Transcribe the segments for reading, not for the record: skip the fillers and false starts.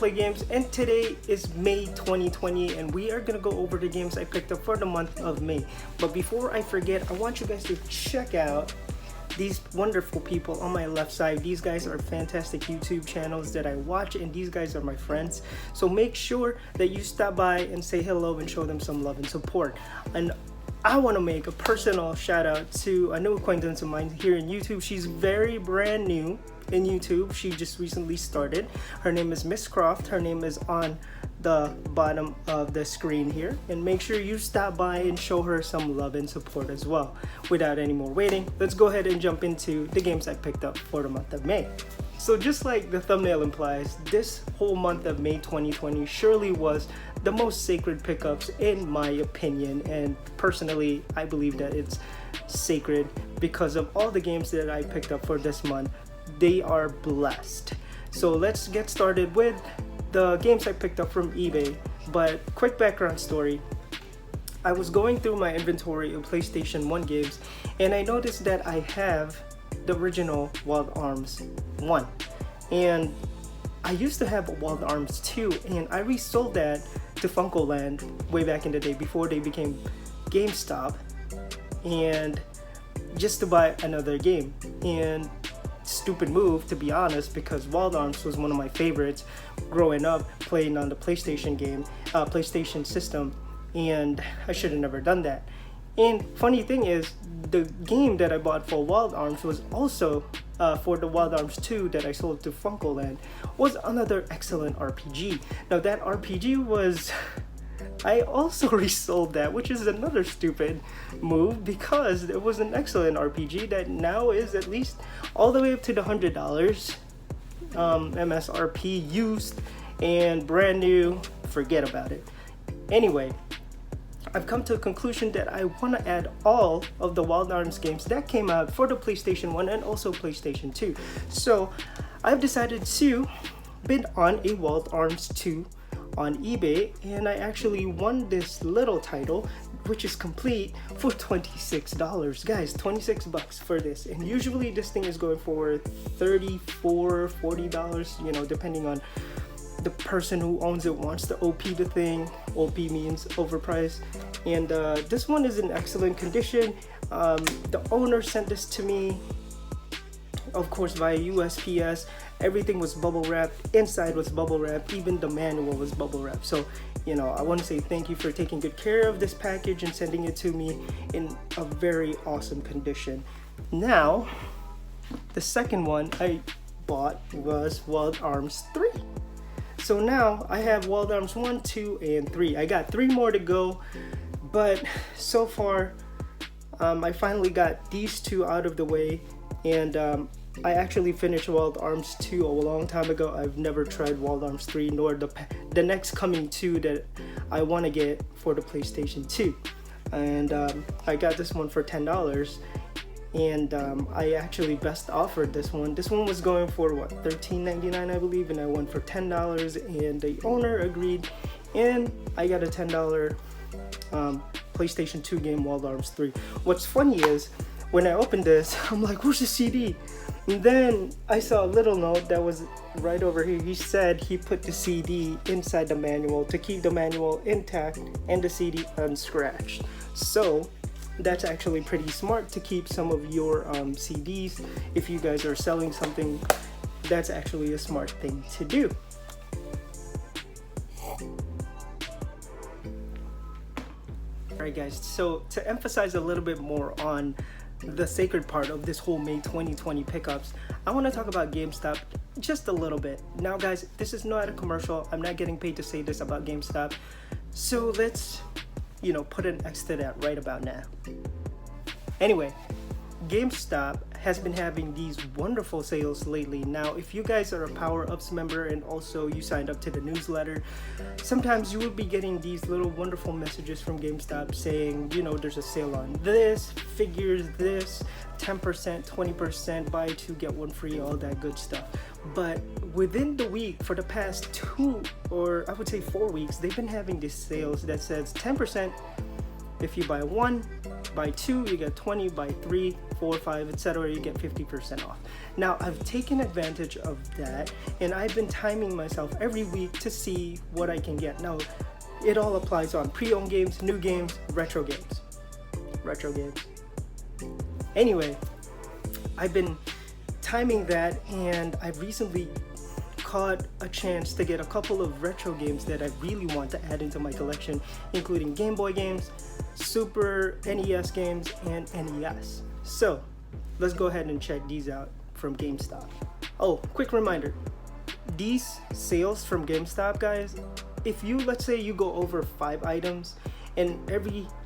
play games, and today is May 2020 and we are gonna go over the games I picked up for the month of May. But before I forget, I want you guys to check out these wonderful people on my left side. These guys are fantastic YouTube channels that I watch, and these guys are my friends. So make sure that you stop by and say hello and show them some love and support. And I want to make a personal shout out to a new acquaintance of mine here in YouTube. She's very brand new in YouTube. She just recently started. Her name is Miss Croft. Her name is on the bottom of the screen here, and make sure you stop by and show her some love and support as well. Without any more waiting, let's go ahead and jump into the games I picked up for the month of May. So just like the thumbnail implies, this whole month of May 2020 surely was the most sacred pickups in my opinion, and personally I believe that it's sacred because of all the games that I picked up for this month. They are blessed. So let's get started with the games I picked up from eBay. But quick background story. I was going through my inventory of PlayStation 1 games and I noticed that I have the original Wild Arms 1, and I used to have Wild Arms 2, and I resold that to Funkoland way back in the day before they became Gamestop, and just to buy another game. And stupid move, to be honest, because Wild Arms was one of my favorites growing up playing on the PlayStation system, and I should have never done that. And funny thing is, the game that I bought for Wild Arms was also for the Wild Arms 2 that I sold to Funkoland, was another excellent RPG. Now that RPG was, I also resold that, which is another stupid move because it was an excellent RPG that now is at least all the way up to the $100 MSRP, used and brand new. Forget about it. Anyway, I've come to a conclusion that I want to add all of the Wild Arms games that came out for the PlayStation 1 and also PlayStation 2. So I've decided to bid on a Wild Arms 2 on eBay, and I actually won this little title, which is complete, for $26. Guys, 26 bucks for this. And usually this thing is going for $34, $40, you know, depending on the person who owns it wants to OP the thing. OP means overpriced. And this one is in excellent condition. The owner sent this to me, of course, via USPS. Everything was bubble wrapped. Inside was bubble wrapped. Even the manual was bubble wrapped. So, you know, I want to say thank you for taking good care of this package and sending it to me in a very awesome condition. Now, the second one I bought was Wild Arms 3. So now I have Wild Arms 1, 2, and 3. I got 3 more to go, but so far I finally got these 2 out of the way, and I actually finished Wild Arms 2 a long time ago. I've never tried Wild Arms 3, nor the next coming 2 that I want to get for the PlayStation 2. And I got this one for $10. And I actually best offered this one. This one was going for what, $13.99 I believe, and I won for $10, and the owner agreed, and I got a $10 PlayStation 2 game, Wild Arms 3. What's funny is, when I opened this, I'm like, where's the CD? And then I saw a little note that was right over here. He said he put the CD inside the manual to keep the manual intact and the CD unscratched. So that's actually pretty smart to keep some of your CDs. If you guys are selling something, that's actually a smart thing to do. Alright guys, so to emphasize a little bit more on the sacred part of this whole May 2020 pickups, I want to talk about GameStop just a little bit. Now guys, this is not a commercial. I'm not getting paid to say this about GameStop. So let's, you know, put an X to that right about now. Anyway, GameStop has been having these wonderful sales lately. Now, if you guys are a Power Ups member and also you signed up to the newsletter, sometimes you will be getting these little wonderful messages from GameStop saying, you know, there's a sale on this, figures this, 10%, 20%, buy 2, get 1 free, all that good stuff. But within the week, for the past 2 or I would say 4 weeks, they've been having these sales that says 10% If you buy 1, buy 2, you get 20, buy 3, 4, 5, etc., you get 50% off. Now, I've taken advantage of that, and I've been timing myself every week to see what I can get. Now, it all applies on pre-owned games, new games, retro games. Anyway, I've been timing that, and I've recently caught a chance to get a couple of retro games that I really want to add into my collection, including Game Boy games, Super NES games, and NES. So let's go ahead and check these out from Gamestop. Oh, quick reminder, these sales from Gamestop, guys, if you, let's say you go over 5 items and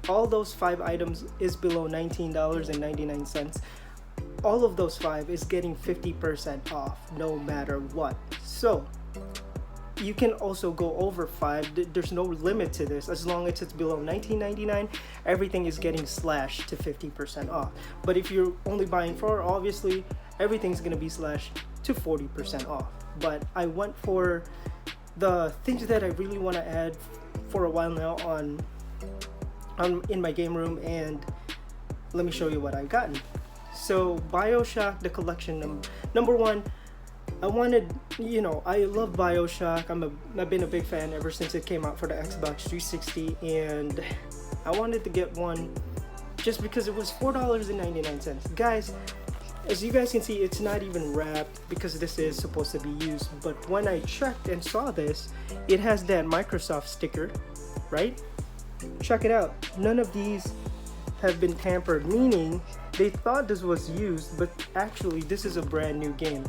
all those 5 items is below $19.99, all of those 5 is getting 50% off no matter what. So you can also go over 5. There's no limit to this. As long as it's below $19.99, everything is getting slashed to 50% off. But if you're only buying 4, obviously everything's gonna be slashed to 40% off. But I went for the things that I really want to add for a while now on in my game room, and let me show you what I've gotten. So BioShock, the collection number 1, I wanted, I love BioShock. I've been a big fan ever since it came out for the Xbox 360, and I wanted to get one just because it was $4.99. Guys, as you guys can see, it's not even wrapped because this is supposed to be used, but when I checked and saw this, it has that Microsoft sticker, right? Check it out. None of these have been tampered, meaning they thought this was used, but actually this is a brand new game.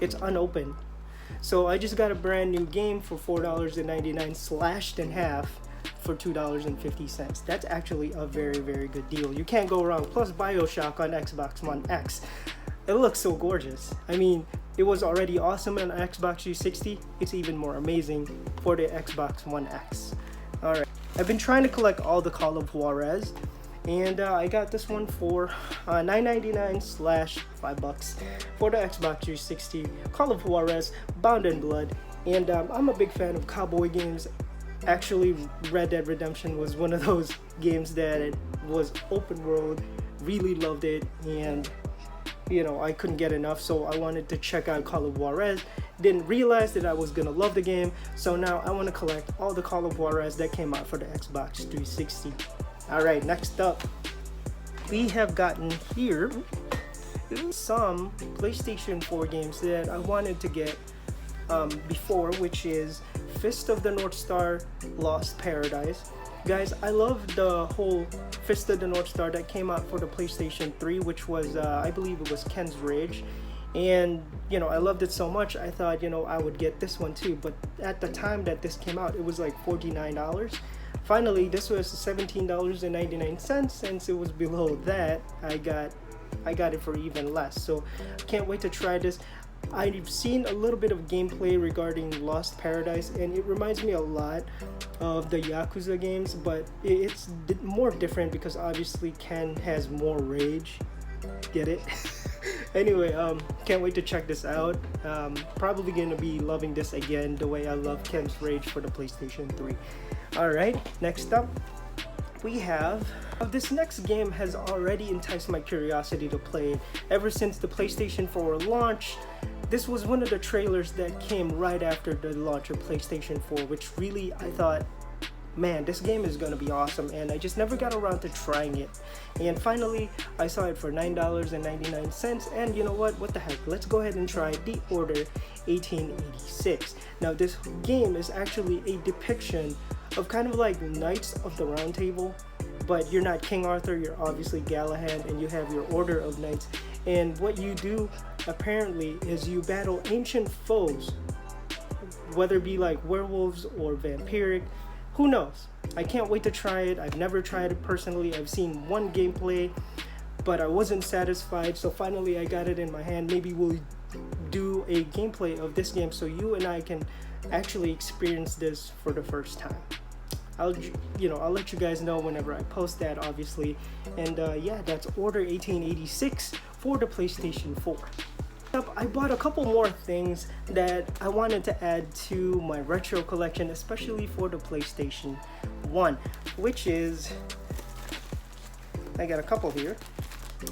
It's unopened. So I just got a brand new game for $4.99 slashed in half for $2.50. That's actually a very, very good deal. You can't go wrong. Plus BioShock on Xbox One X. It looks so gorgeous. I mean, it was already awesome on Xbox 360. It's even more amazing for the Xbox One X. Alright, I've been trying to collect all the Call of Juarez, and I got this one for $9.99 / $5 for the Xbox 360. Call of Juarez, Bound in Blood, and I'm a big fan of cowboy games. Actually, Red Dead Redemption was one of those games that it was open world. Really loved it, and I couldn't get enough, so I wanted to check out Call of Juarez. Didn't realize that I was gonna love the game, so now I want to collect all the Call of Juarez that came out for the Xbox 360. Alright, next up, we have gotten here some PlayStation 4 games that I wanted to get before, which is Fist of the North Star Lost Paradise. Guys, I love the whole Fist of the North Star that came out for the PlayStation 3, which was, I believe it was Ken's Ridge. And, I loved it so much, I thought, I would get this one too. But at the time that this came out, it was like $49. Finally, this was $17.99. Since it was below that, I got it for even less. So, can't wait to try this. I've seen a little bit of gameplay regarding Lost Paradise, and it reminds me a lot of the Yakuza games, but it's more different because obviously Ken has more rage. Get it? Anyway, can't wait to check this out. Probably gonna be loving this again the way I love Ken's Rage for the PlayStation 3. Alright, next up, we have... This next game has already enticed my curiosity to play it. Ever since the PlayStation 4 launch, this was one of the trailers that came right after the launch of PlayStation 4, which really, I thought, man, this game is gonna be awesome, and I just never got around to trying it. And finally, I saw it for $9.99, and you know what the heck, let's go ahead and try The Order 1886. Now, this game is actually a depiction of kind of like Knights of the Round Table, but you're not King Arthur, you're obviously Galahad, and you have your Order of Knights. And what you do, apparently, is you battle ancient foes, whether it be like werewolves or vampiric. Who knows? I can't wait to try it. I've never tried it personally. I've seen one gameplay, but I wasn't satisfied, so finally I got it in my hand. Maybe we'll do a gameplay of this game so you and I can actually experience this for the first time. I'll let you guys know whenever I post that, obviously. And yeah, that's Order 1886 for the PlayStation 4. I bought a couple more things that I wanted to add to my retro collection, especially for the PlayStation 1, which is I got a couple here.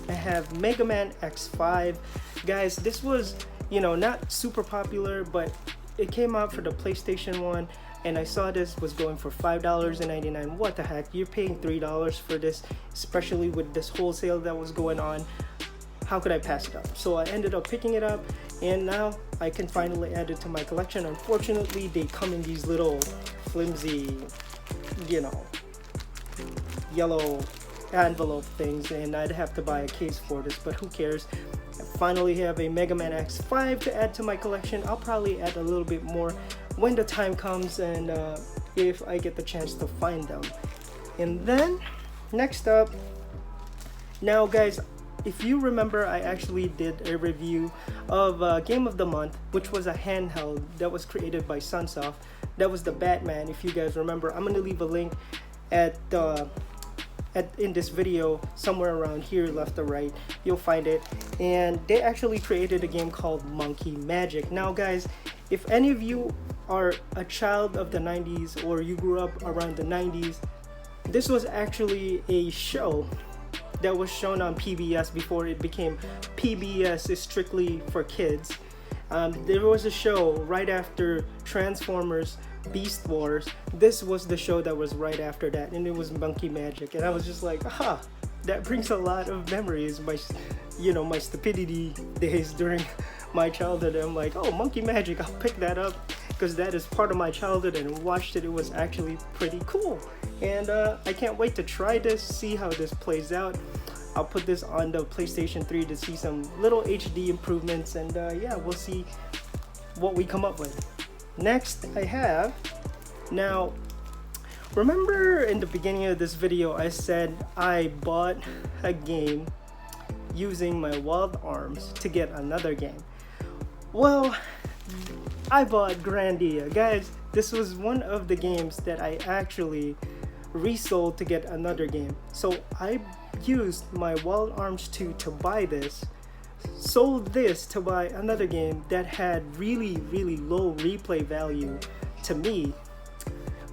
I have Megaman X5. Guys, this was, you know, not super popular, but it came out for the PlayStation 1, and I saw this was going for $5.99. What the heck? You're paying $3 for this, especially with this wholesale that was going on. How could I pass it up? So I ended up picking it up, and now I can finally add it to my collection. Unfortunately, they come in these little flimsy, you know, yellow envelope things, and I'd have to buy a case for this, but who cares. I finally have a Megaman X5 to add to my collection. I'll probably add a little bit more when the time comes, and if I get the chance to find them. And then next up, now guys, if you remember, I actually did a review of Game of the Month, which was a handheld that was created by Sunsoft. That was the Batman, if you guys remember. I'm gonna leave a link in this video somewhere around here, left or right. You'll find it. And they actually created a game called Monkey Magic. Now guys, if any of you are a child of the 90s or you grew up around the 90s, this was actually a show that was shown on PBS before it became PBS is strictly for kids. There was a show right after Transformers Beast Wars. This was the show that was right after that, and it was Monkey Magic, and I was just like, aha, that brings a lot of memories. My stupidity days during my childhood. I'm like, oh, Monkey Magic, I'll pick that up because that is part of my childhood, and watched it. It was actually pretty cool, and I can't wait to try this, see how this plays out. I'll put this on the PlayStation 3 to see some little HD improvements, and yeah, we'll see what we come up with. Next, I have, now, remember in the beginning of this video, I said I bought a game using my wild arms to get another game. Well, I bought Grandia. Guys, this was one of the games that I actually resold to get another game. So I used my wild arms 2 to buy this, sold this to buy another game that had really low replay value to me,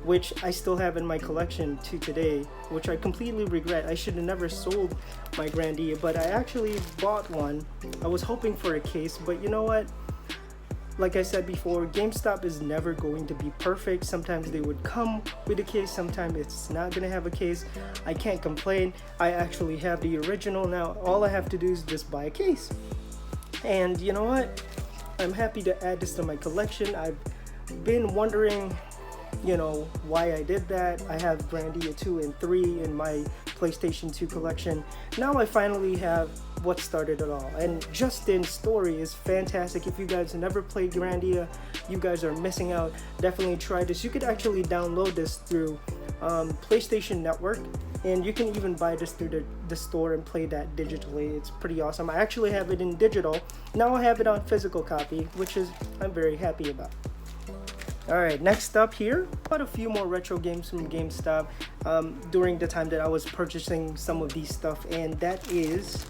which I still have in my collection to today, which I completely regret. I should have never sold my Grandia, but I actually bought one. I was hoping for a case, but you know what? Like I said before, Gamestop is never going to be perfect. Sometimes they would come with a case, sometimes it's not gonna have a case. I can't complain. I actually have the original now. All I have to do is just buy a case. And you know what? I'm happy to add this to my collection. I've been wondering, you know, why I did that. I have Grandia 2 and 3 in my PlayStation 2 collection. Now I finally have what started it all, and Justin's story is fantastic. If you guys have never played Grandia, you guys are missing out. Definitely try this. You could actually download this through PlayStation Network, and you can even buy this through the store and play that digitally. It's pretty awesome. I actually have it in digital. Now I have it on physical copy, which is I'm very happy about. Alright, next up here, bought a few more retro games from GameStop during the time that I was purchasing some of these stuff, and that is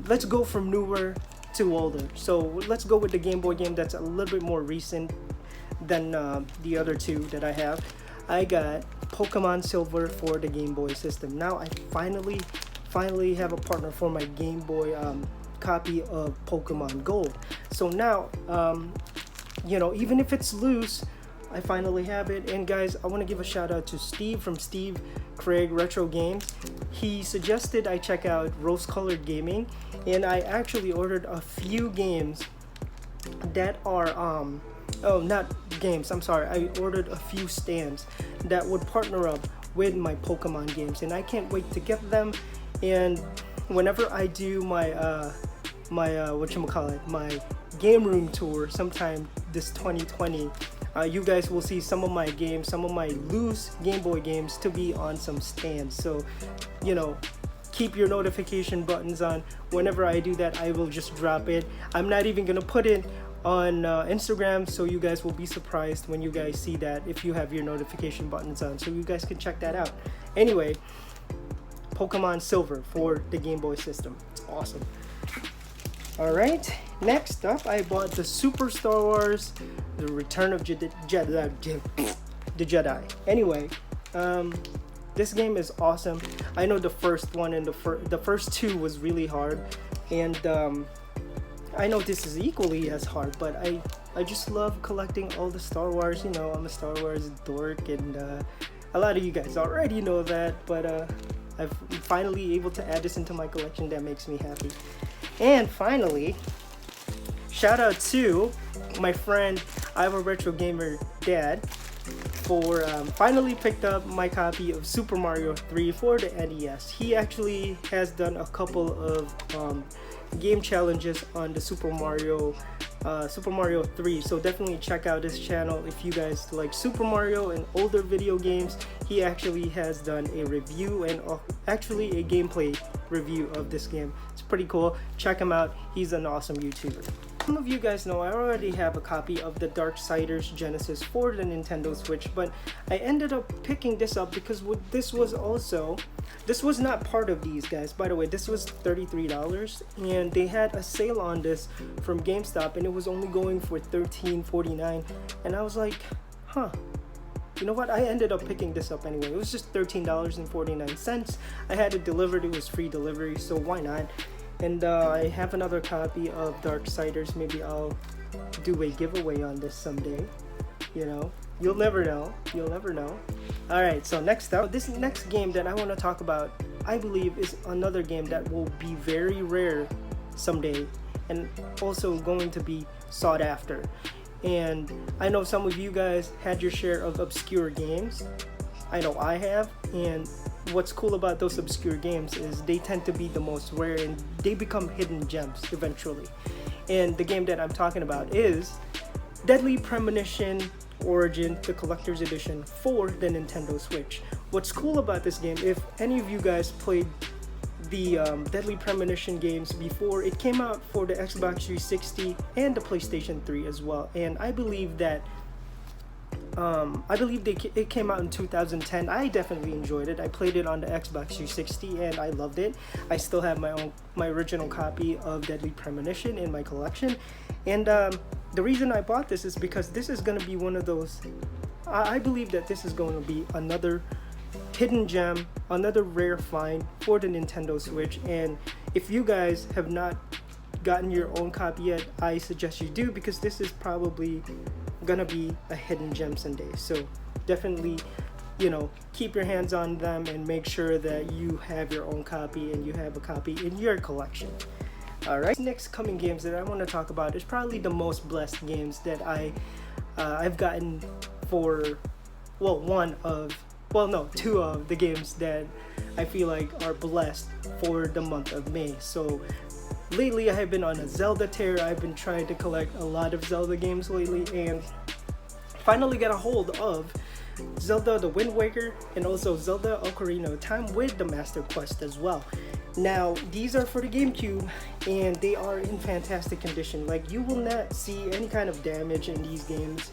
let's go from newer to older. So let's go with the Game Boy game that's a little bit more recent than the other two that I have. I got Pokemon Silver for the Game Boy system. Now I finally have a partner for my Game Boy copy of Pokemon Gold. So now you know, even if it's loose, I finally have it. And guys, I want to give a shout out to Steve from Steve Craig Retro Games. He suggested I check out Rose Colored Gaming, and I actually ordered a few games that are oh, not games, I'm sorry, I ordered a few stands that would partner up with my Pokemon games, and I can't wait to get them. And whenever I do my my game room tour sometime this 2020, you guys will see some of my games, some of my loose Game Boy games to be on some stands. So, you know, keep your notification buttons on. Whenever I do that, I will just drop it. I'm not even gonna put it on Instagram, so you guys will be surprised when you guys see that if you have your notification buttons on, so you guys can check that out. Anyway, Pokemon Silver for the Game Boy system. It's awesome. Alright, next up, I bought the Super Star Wars, The Return of the Jedi. Anyway, This game is awesome. I know the first one and the first two was really hard, and I know this is equally as hard, but I just love collecting all the Star Wars. You know, I'm a Star Wars dork, and a lot of you guys already know that, but I'm finally able to add this into my collection. That makes me happy. And finally, shout out to my friend Ivor Retro Gamer Dad for finally picked up my copy of Super Mario 3 for the NES. He actually has done a couple of game challenges on the Super Mario 3, so definitely check out his channel if you guys like Super Mario and older video games. He actually has done a review and actually a gameplay review of this game. It's pretty cool. Check him out. He's an awesome YouTuber. Some of you guys know I already have a copy of the Darksiders Genesis for the Nintendo Switch, but I ended up picking this up because this was not part of these, guys. By the way, this was $33, and they had a sale on this from Gamestop, and it was only going for $13.49, and I was like, huh. You know what? I ended up picking this up anyway. It was just $13.49. I had it delivered. It was free delivery, so why not? And I have another copy of Darksiders. Maybe I'll do a giveaway on this someday. You know, you'll never know. You'll never know. Alright, so next up, this next game that I want to talk about, I believe, is another game that will be very rare someday, and also going to be sought after. And I know some of you guys had your share of obscure games. I know I have, and what's cool about those obscure games is they tend to be the most rare, and they become hidden gems eventually. And the game that I'm talking about is Deadly Premonition Origin, the Collector's Edition for the Nintendo Switch. What's cool about this game, if any of you guys played the Deadly Premonition games before, it came out for the Xbox 360 and the PlayStation 3 as well, and I believe that it came out in 2010. I definitely enjoyed it. I played it on the Xbox 360 and I loved it. I still have my original copy of Deadly Premonition in my collection, and the reason I bought this is because this is going to be one of those, I believe that this is going to be another hidden gem, another rare find for the Nintendo Switch. And if you guys have not gotten your own copy yet, I suggest you do, because this is probably gonna be a hidden gem someday. So definitely, you know, keep your hands on them and make sure that you have your own copy and you have a copy in your collection. Alright, next coming games that I want to talk about is probably the most blessed games that I've gotten for, well, two of the games that I feel like are blessed for the month of May. So lately I have been on a Zelda tear. I've been trying to collect a lot of Zelda games lately, and finally got a hold of Zelda the Wind Waker and also Zelda Ocarina of Time with the Master Quest as well. Now these are for the GameCube and they are in fantastic condition. Like, you will not see any kind of damage in these games,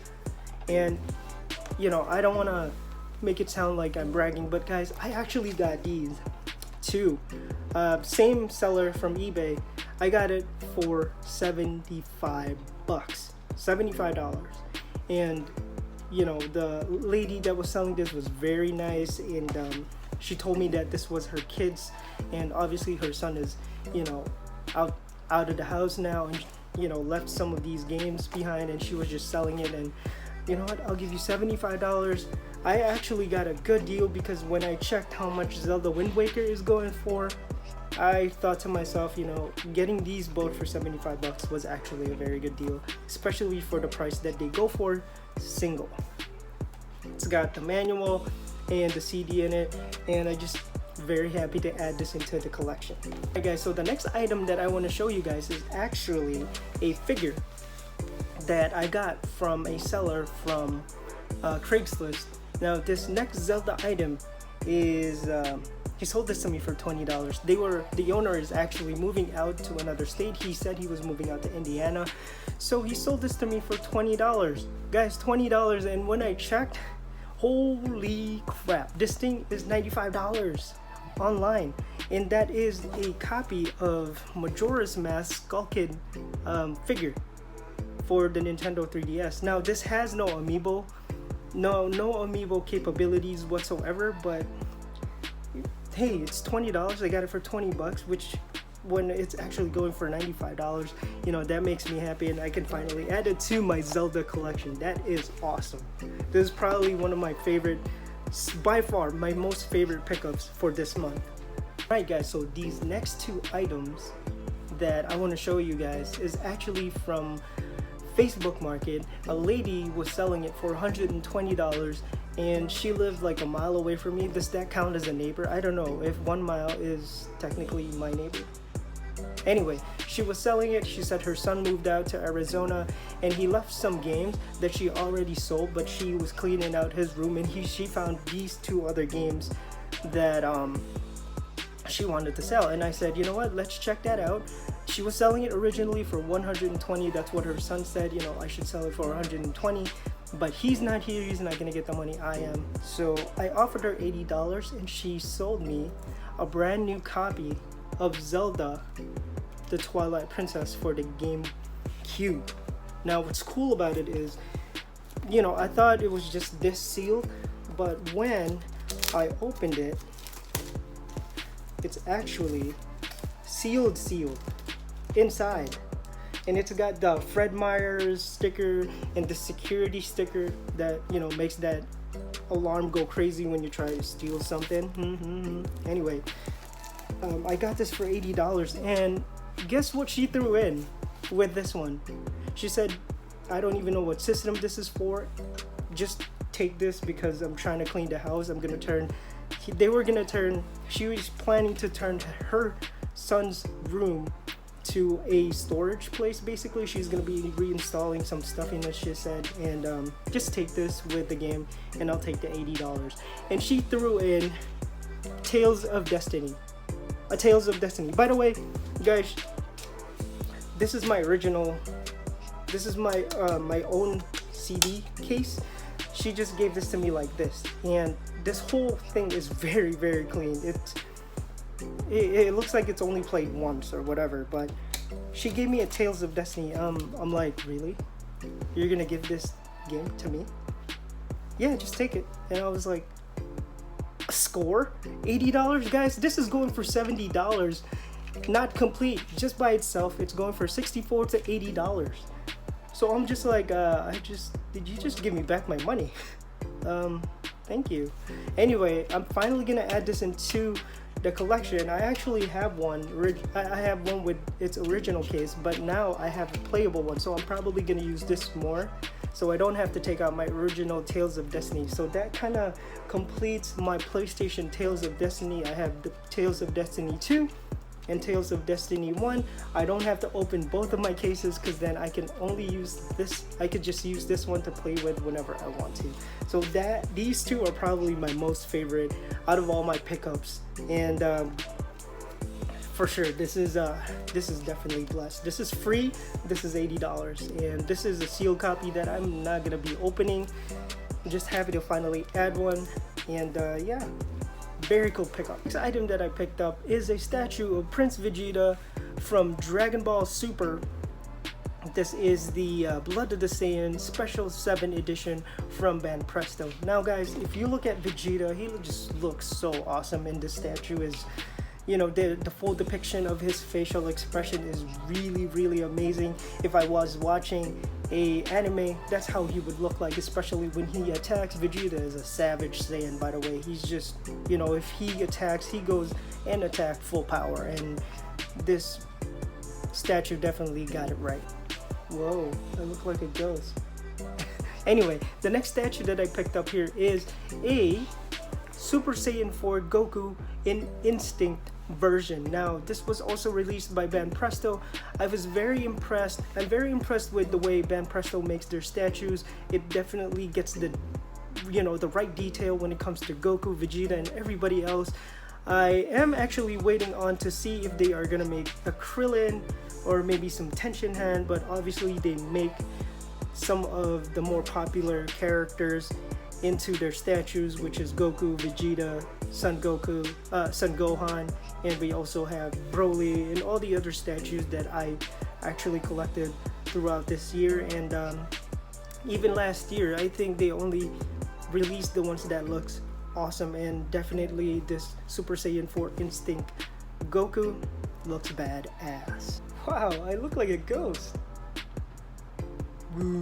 and you know, I don't want to make it sound like I'm bragging, but guys, I actually got these too. Same seller from eBay. I got it for $75, and you know, the lady that was selling this was very nice, and she told me that this was her kids, and obviously her son is, you know, out of the house now, and you know, left some of these games behind, and she was just selling it. And you know what, I'll give you $75. I actually got a good deal, because when I checked how much Zelda Wind Waker is going for, I thought to myself, you know, getting these both for $75 was actually a very good deal, especially for the price that they go for single. It's got the manual and the CD in it, and I just very happy to add this into the collection. Alright guys, so the next item that I want to show you guys is actually a figure that I got from a seller from Craigslist. Now this next Zelda item is he sold this to me for $20. The owner is actually moving out to another state. He said he was moving out to Indiana, so he sold this to me for $20. Guys, $20, and when I checked, holy crap, this thing is $95 online, and that is a copy of Majora's Mask Skull Kid figure for the Nintendo 3DS. Now this has no amiibo capabilities whatsoever, but hey, it's $20. I got it for 20 bucks, which when it's actually going for $95, you know, that makes me happy, and I can finally add it to my Zelda collection. That is awesome. This is probably one of my favorite, by far my most favorite pickups for this month. Alright guys, so these next two items that I want to show you guys is actually from Facebook Market. A lady was selling it for $120, and she lived like a mile away from me. Does that count as a neighbor? I don't know if 1 mile is technically my neighbor. Anyway, she was selling it. She said her son moved out to Arizona and he left some games that she already sold, but she was cleaning out his room, and she found these two other games that she wanted to sell. And I said, you know what, let's check that out. She was selling it originally for $120. That's what her son said, you know, I should sell it for $120, but he's not here, he's not gonna get the money, I am. So I offered her $80, and she sold me a brand new copy of Zelda the Twilight Princess for the GameCube. Now what's cool about it is, you know, I thought it was just this sealed, but when I opened it, it's actually sealed inside, and it's got the Fred Meyers sticker and the security sticker that, you know, makes that alarm go crazy when you try to steal something. Anyway, I got this for $80, and guess what she threw in with this one? She said, I don't even know what system this is for, just take this because I'm trying to clean the house. I'm gonna turn, she was planning to turn her son's room to a storage place. Basically, she's gonna be reinstalling some stuff in it, she said, and just take this with the game and I'll take the $80. And she threw in Tales of Destiny. A Tales of Destiny. By the way, guys, this is my original, this is my my own CD case. She just gave this to me like this, and this whole thing is very, very clean. It looks like it's only played once or whatever, but she gave me a Tales of Destiny. I'm like, really? You're gonna give this game to me? Yeah, just take it. And I was like, a score? $80, guys? This is going for $70. Not complete, just by itself. It's going for $64 to $80. So I'm just like, did you just give me back my money? Thank you. Anyway, I'm finally gonna add this into the collection. I actually have one. I have one with its original case, but now I have a playable one, so I'm probably gonna use this more, so I don't have to take out my original Tales of Destiny. So that kind of completes my PlayStation Tales of Destiny. I have the Tales of Destiny 2 and Tales of Destiny 1. I don't have to open both of my cases, because then I can only use this. I could just use this one to play with whenever I want to. So these two are probably my most favorite out of all my pickups, and for sure this is definitely blessed. This is free. This is $80, and this is a sealed copy that I'm not gonna be opening. I'm just happy to finally add one, and yeah. Very cool pickup. This item that I picked up is a statue of Prince Vegeta from Dragon Ball Super. This is the Blood of the Saiyan Special 7 edition from Banpresto. Now guys, if you look at Vegeta, he just looks so awesome, and this statue is, you know, the full depiction of his facial expression is really, really amazing. If I was watching a anime, that's how he would look like, especially when he attacks. Vegeta is a savage Saiyan, by the way. He's just, you know, if he attacks, he goes and attack full power, and this statue definitely got it right. Whoa, that looked like a ghost. Anyway, the next statue that I picked up here is a Super Saiyan 4 Goku in Instinct version. Now this was also released by Banpresto. I was very impressed. I'm very impressed with the way Banpresto makes their statues. It definitely gets the, you know, the right detail when it comes to Goku, Vegeta, and everybody else. I am actually waiting on to see if they are gonna make a Krillin or maybe some Tenshin Han, but obviously they make some of the more popular characters into their statues, which is Goku, Vegeta, Son Gohan, and we also have Broly and all the other statues that I actually collected throughout this year. And even last year, I think they only released the ones that looks awesome, and definitely this Super Saiyan 4 Instinct Goku looks badass. Wow, I look like a ghost. Woo.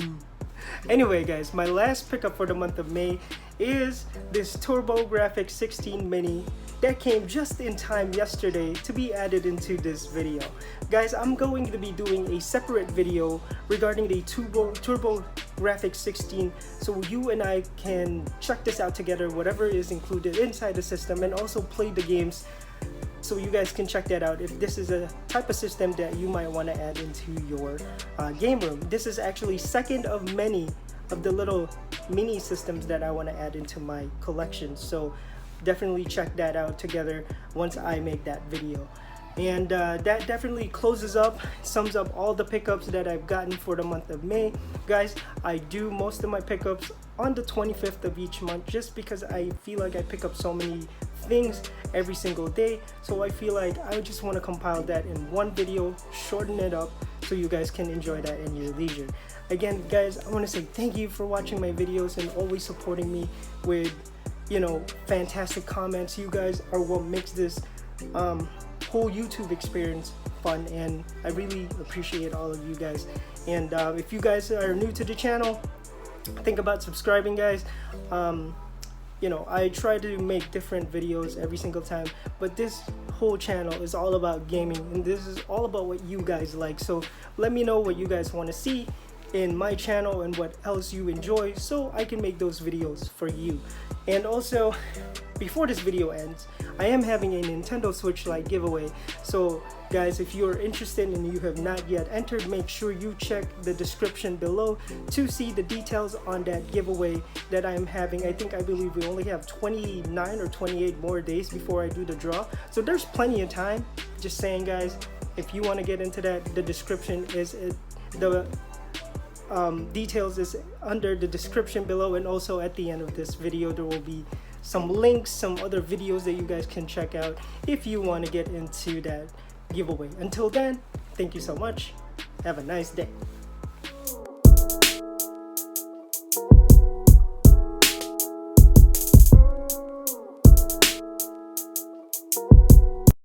Anyway guys, my last pickup for the month of May is this Turbografx-16 Mini that came just in time yesterday to be added into this video. Guys, I'm going to be doing a separate video regarding the Turbografx-16 so you and I can check this out together, whatever is included inside the system, and also play the games so you guys can check that out if this is a type of system that you might want to add into your game room. This is actually second of many of the little mini systems that I want to add into my collection, so definitely check that out together once I make that video. And that definitely sums up all the pickups that I've gotten for the month of May. Guys, I do most of my pickups on the 25th of each month just because I feel like I pick up so many things every single day, so I feel like I just want to compile that in one video, shorten it up so you guys can enjoy that in your leisure. Again guys, I want to say thank you for watching my videos and always supporting me with, you know, fantastic comments. You guys are what makes this whole YouTube experience fun, and I really appreciate all of you guys. And if you guys are new to the channel, think about subscribing, guys. You know, I try to make different videos every single time, but this whole channel is all about gaming, and this is all about what you guys like. So let me know what you guys want to see in my channel and what else you enjoy so I can make those videos for you. And also, before this video ends, I am having a Nintendo Switch Lite giveaway. So guys, if you are interested and you have not yet entered, make sure you check the description below to see the details on that giveaway that I'm having. I believe we only have 29 or 28 more days before I do the draw, so there's plenty of time. Just saying guys, if you want to get into that, the description is the details is under the description below, and also at the end of this video there will be some links, some other videos that you guys can check out if you want to get into that giveaway. Until then, thank you so much. Have a nice day.